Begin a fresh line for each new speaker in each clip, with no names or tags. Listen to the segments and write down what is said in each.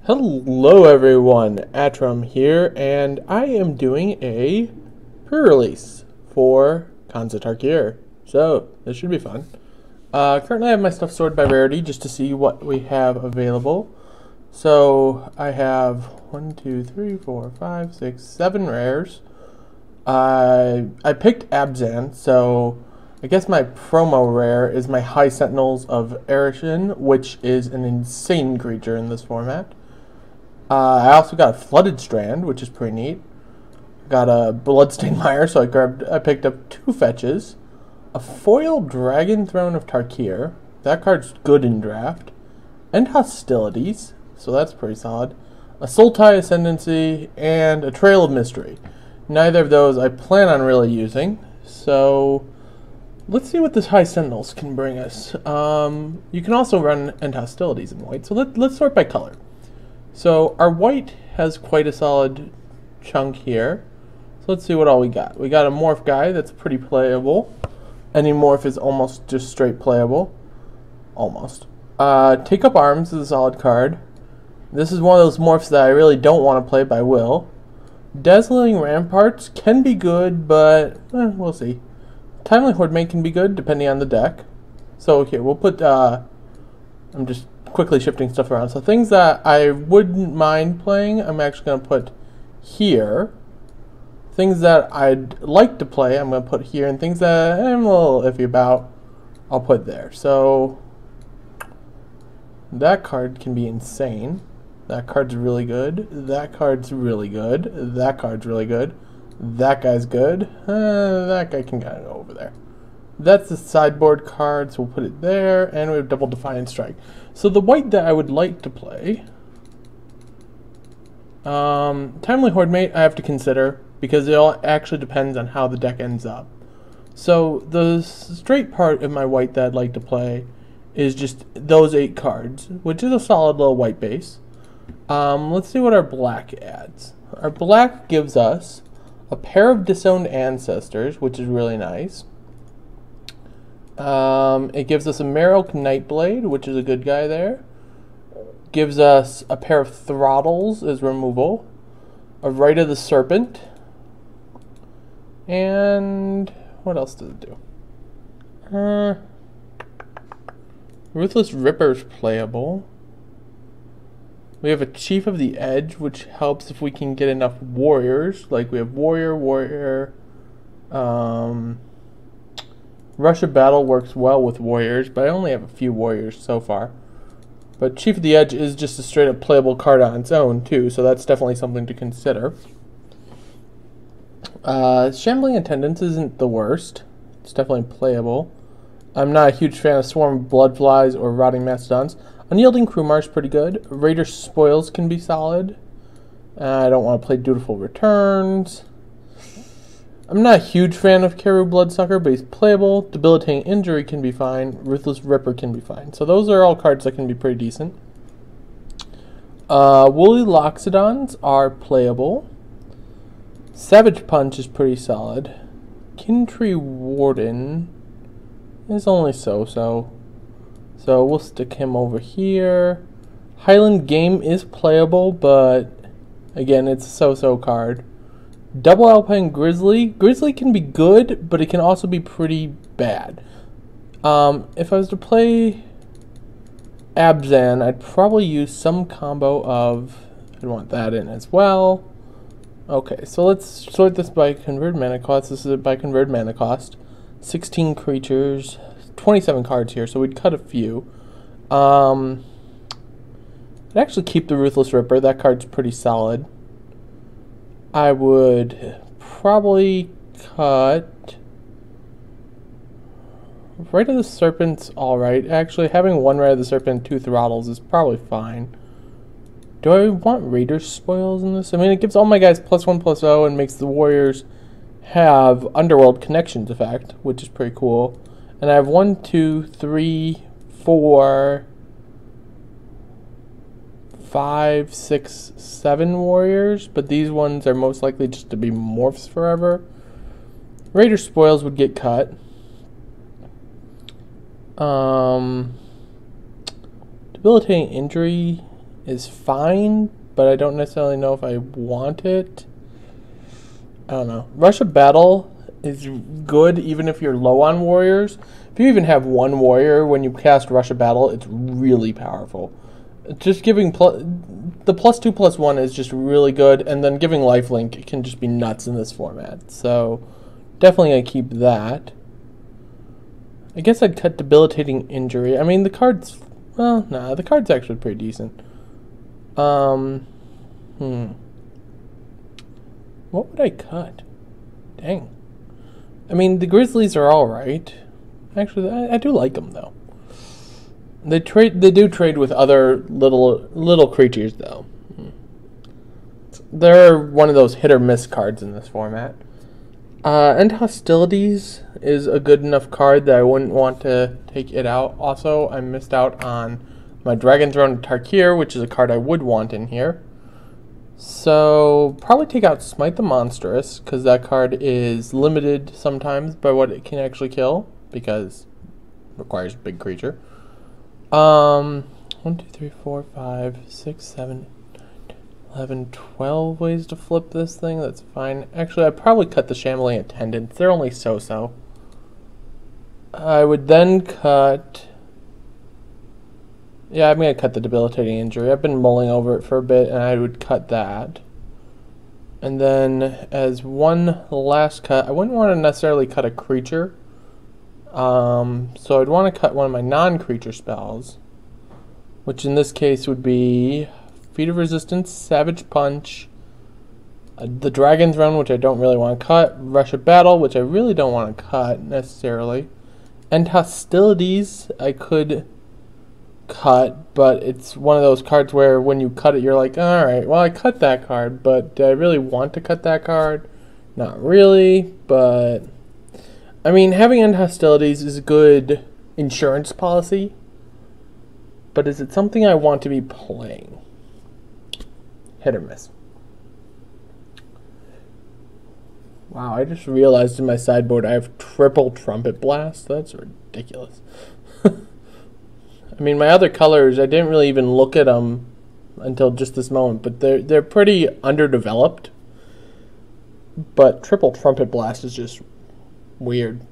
Hello everyone, Atram here, and I am doing a pre-release for Khans of Tarkir. So, this should be fun. Currently I have my stuff sorted by rarity just to see what we have available. So, I have 1, 2, 3, 4, 5, 6, 7 rares. I picked Abzan, so I guess my promo rare is my High Sentinels of Erishin, which is an insane creature in this format. I also got a Flooded Strand, which is pretty neat. Got a Bloodstained Mire, so I picked up 2 fetches. A foil Dragon Throne of Tarkir. That card's good in draft. And Hostilities, so that's pretty solid. A Sultai Ascendancy, and a Trail of Mystery. Neither of those I plan on really using, so let's see what this High Sentinels can bring us. You can also run End Hostilities in white, so let's sort by color. So our white has quite a solid chunk here. So let's see what all we got. We got a morph guy that's pretty playable. Any morph is almost just straight playable. Almost. Take Up Arms is a solid card. This is one of those morphs that I really don't want to play by will. Dazzling Ramparts can be good, but we'll see. Timely Hordemate can be good depending on the deck. So here, we'll put, I'm just quickly shifting stuff around. So things that I wouldn't mind playing, I'm actually going to put here. Things that I'd like to play, I'm going to put here. And things that I'm a little iffy about, I'll put there. So that card can be insane. That card's really good. That card's really good. That card's really good. That guy's good. That guy can kind of go over there. That's the sideboard card, so we'll put it there, and we have Double Defiant Strike. So the white that I would like to play, Timely Hordemate I have to consider, because it all actually depends on how the deck ends up. So the straight part of my white that I'd like to play is just those 8 cards, which is a solid little white base. Let's see what our black adds. Our black gives us a pair of Disowned Ancestors, which is really nice. It gives us a Merrill Nightblade, which is a good guy there. Gives us a pair of Throttles as removal. A Rite of the Serpent. And what else does it do? Ruthless Ripper's playable. We have a Chief of the Edge, which helps if we can get enough warriors. Like we have Warrior. Rush of Battle works well with warriors, but I only have a few warriors so far. But Chief of the Edge is just a straight up playable card on its own too, so that's definitely something to consider. Shambling Attendants isn't the worst. It's definitely playable. I'm not a huge fan of Swarm of Bloodflies or Rotting Mastodons. Unyielding Krumar is pretty good. Raider Spoils can be solid. I don't want to play Dutiful Returns. I'm not a huge fan of Keru Bloodsucker, but he's playable. Debilitating Injury can be fine. Ruthless Ripper can be fine. So those are all cards that can be pretty decent. Woolly Loxodons are playable. Savage Punch is pretty solid. Kintree Warden is only so-so. So we'll stick him over here. Highland Game is playable, but again, it's a so-so card. Double Alpine Grizzly. Grizzly can be good, but it can also be pretty bad. If I was to play Abzan, I'd probably use some combo of... I'd want that in as well. Okay, so let's sort this by converted mana cost. This is by converted mana cost. 16 creatures, 27 cards here, so we'd cut a few. I'd actually keep the Ruthless Ripper. That card's pretty solid. I would probably cut... Rite of the Serpent's alright. Actually, having 1 Rite of the Serpent and 2 Throttles is probably fine. Do I want Raider Spoils in this? I mean, it gives all my guys +1/+0 and makes the Warriors have Underworld Connections effect, which is pretty cool. And I have 1, 2, 3, 4... 5, 6, 7 warriors, but these ones are most likely just to be morphs forever. Raider Spoils would get cut. Debilitating Injury is fine, but I don't necessarily know if I want it. I don't know. Rush of Battle is good even if you're low on warriors. If you even have one warrior, when you cast Rush of Battle, it's really powerful. Just giving the +2/+1 is just really good, and then giving lifelink can just be nuts in this format. So definitely gonna keep that. I guess I'd cut Debilitating Injury. I mean, the card's, well, nah, the card's actually pretty decent. What would I cut? Dang. I mean, the Grizzlies are all right. Actually, I do like them though. They do trade with other little creatures though. They're one of those hit or miss cards in this format. End Hostilities is a good enough card that I wouldn't want to take it out. Also, I missed out on my Dragon Throne of Tarkir, which is a card I would want in here. So, probably take out Smite the Monstrous, because that card is limited sometimes by what it can actually kill, because it requires a big creature. 1, 2, 3, 4, 5, 6, 7, 11, 12 ways to flip this thing. That's fine. Actually, I'd probably cut the Shambling Attendants. They're only so-so. I would then cut... Yeah, I'm going to cut the Debilitating Injury. I've been mulling over it for a bit, and I would cut that. And then, as one last cut, I wouldn't want to necessarily cut a creature. So I'd want to cut one of my non-creature spells, which in this case would be Feat of Resistance, Savage Punch, the Dragon Throne, which I don't really want to cut, Rush of Battle, which I really don't want to cut necessarily, and Hostilities I could cut, but it's one of those cards where when you cut it, you're like, alright, well, I cut that card, but do I really want to cut that card? Not really, but I mean, having End Hostilities is a good insurance policy, but is it something I want to be playing? Hit or miss. Wow, I just realized in my sideboard I have triple Trumpet Blast. That's ridiculous. I mean, my other colors, I didn't really even look at them until just this moment, but they're pretty underdeveloped. But triple Trumpet Blast is just weird.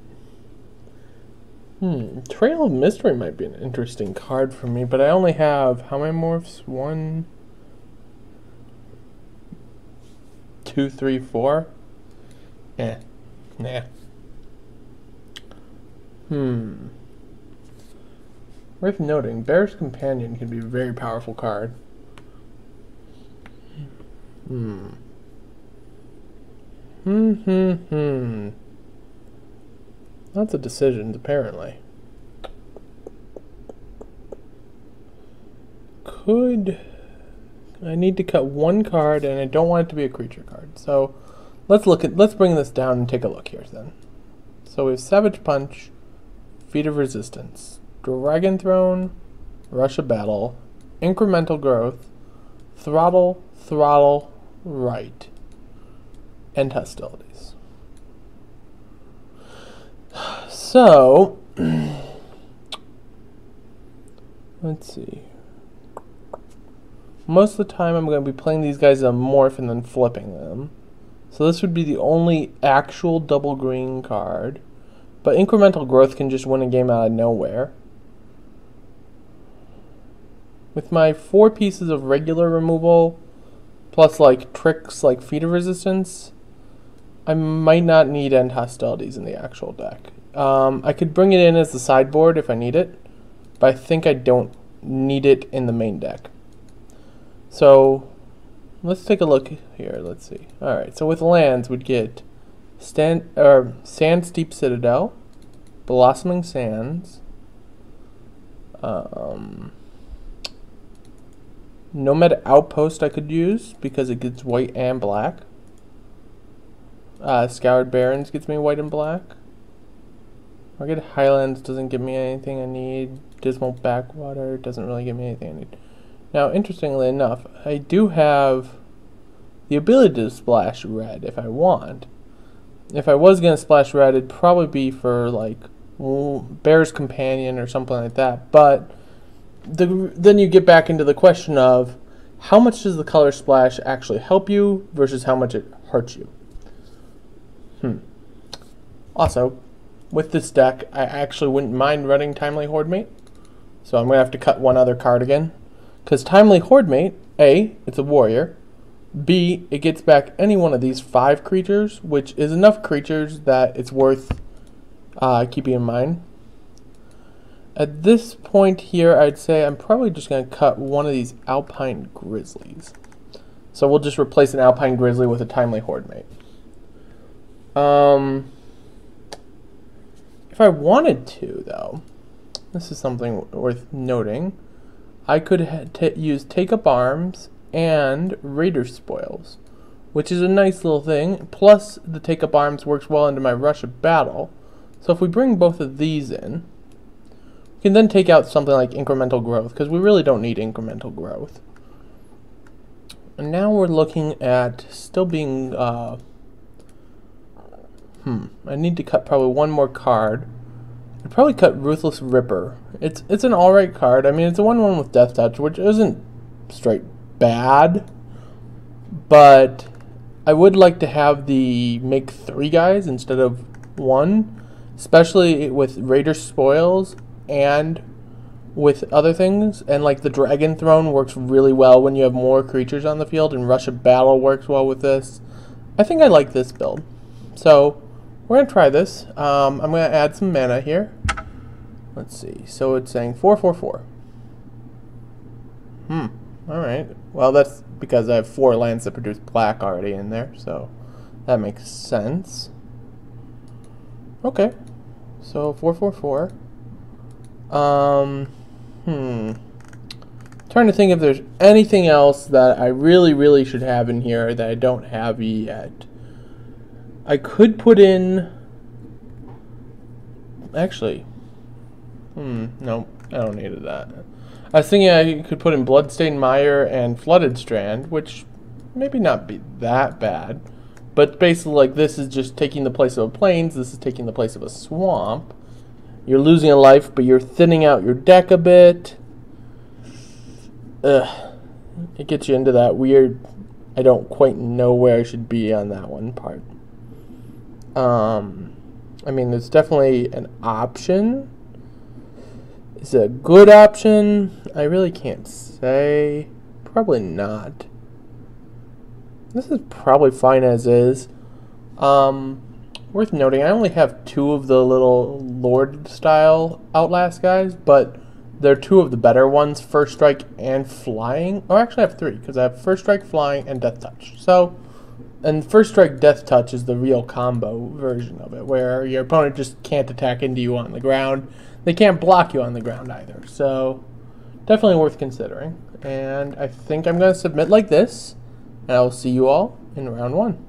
Trail of Mystery might be an interesting card for me, but I only have, how many morphs? 1, 2, 3, 4? Nah. Worth noting, Bear's Companion can be a very powerful card. Lots of decisions, apparently. I need to cut one card, and I don't want it to be a creature card. So let's bring this down and take a look here then. So we have Savage Punch, Feat of Resistance, Dragon Throne, Rush of Battle, Incremental Growth, Throttle, Right, and Hostilities. So, let's see. Most of the time I'm going to be playing these guys as a morph and then flipping them. So this would be the only actual double green card. But Incremental Growth can just win a game out of nowhere. With my 4 pieces of regular removal, plus like tricks like Feat of Resistance, I might not need End Hostilities in the actual deck. I could bring it in as the sideboard if I need it, but I think I don't need it in the main deck. So let's take a look here. Let's see. Alright, so with lands we'd get Sand Steep Citadel, Blossoming Sands, Nomad Outpost I could use because it gets white and black. Scoured Barrens gets me white and black. Rugged Highlands doesn't give me anything I need. Dismal Backwater doesn't really give me anything I need. Now, interestingly enough, I do have the ability to splash red if I want. If I was going to splash red, it'd probably be for like Bear's Companion or something like that. But then you get back into the question of, how much does the color splash actually help you versus how much it hurts you? Also, with this deck, I actually wouldn't mind running Timely Hordemate. So I'm going to have to cut one other card again. Because Timely Hordemate, A, it's a warrior. B, it gets back any one of these 5 creatures, which is enough creatures that it's worth keeping in mind. At this point here, I'd say I'm probably just going to cut one of these Alpine Grizzlies. So we'll just replace an Alpine Grizzly with a Timely Hordemate. If I wanted to, though, this is something worth noting, I could use Take Up Arms and Raider Spoils, which is a nice little thing. Plus, the Take Up Arms works well into my Rush of Battle. So if we bring both of these in, we can then take out something like Incremental Growth, because we really don't need Incremental Growth. And now we're looking at still being... I need to cut probably one more card. I'd probably cut Ruthless Ripper. It's an alright card. I mean, it's a 1/1 with Death Touch, which isn't straight bad. But I would like to have the make 3 guys instead of 1. Especially with Raider Spoils and with other things. And like the Dragon Throne works really well when you have more creatures on the field. And Rush of Battle works well with this. I think I like this build. So... we're going to try this. I'm going to add some mana here. Let's see. So it's saying 4/4/4. Alright. Well, that's because I have 4 lands that produce black already in there. So that makes sense. Okay. So 4/4/4. Trying to think if there's anything else that I really should have in here that I don't have yet. I could put in... actually... no, I don't need that. I was thinking I could put in Bloodstained Mire and Flooded Strand, which maybe not be that bad. But basically, like, this is just taking the place of a Plains, this is taking the place of a Swamp. You're losing a life, but you're thinning out your deck a bit. It gets you into that weird... I don't quite know where I should be on that one part. I mean, it's definitely an option. Is it a good option? I really can't say. Probably not. This is probably fine as is. Worth noting, I only have 2 of the little Lord-style Outlast guys, but they're 2 of the better ones, First Strike and Flying. Oh, actually I have 3, because I have First Strike, Flying, and Death Touch. So... and First Strike Death Touch is the real combo version of it, where your opponent just can't attack into you on the ground. They can't block you on the ground either. So, definitely worth considering. And I think I'm going to submit like this, and I will see you all in round 1.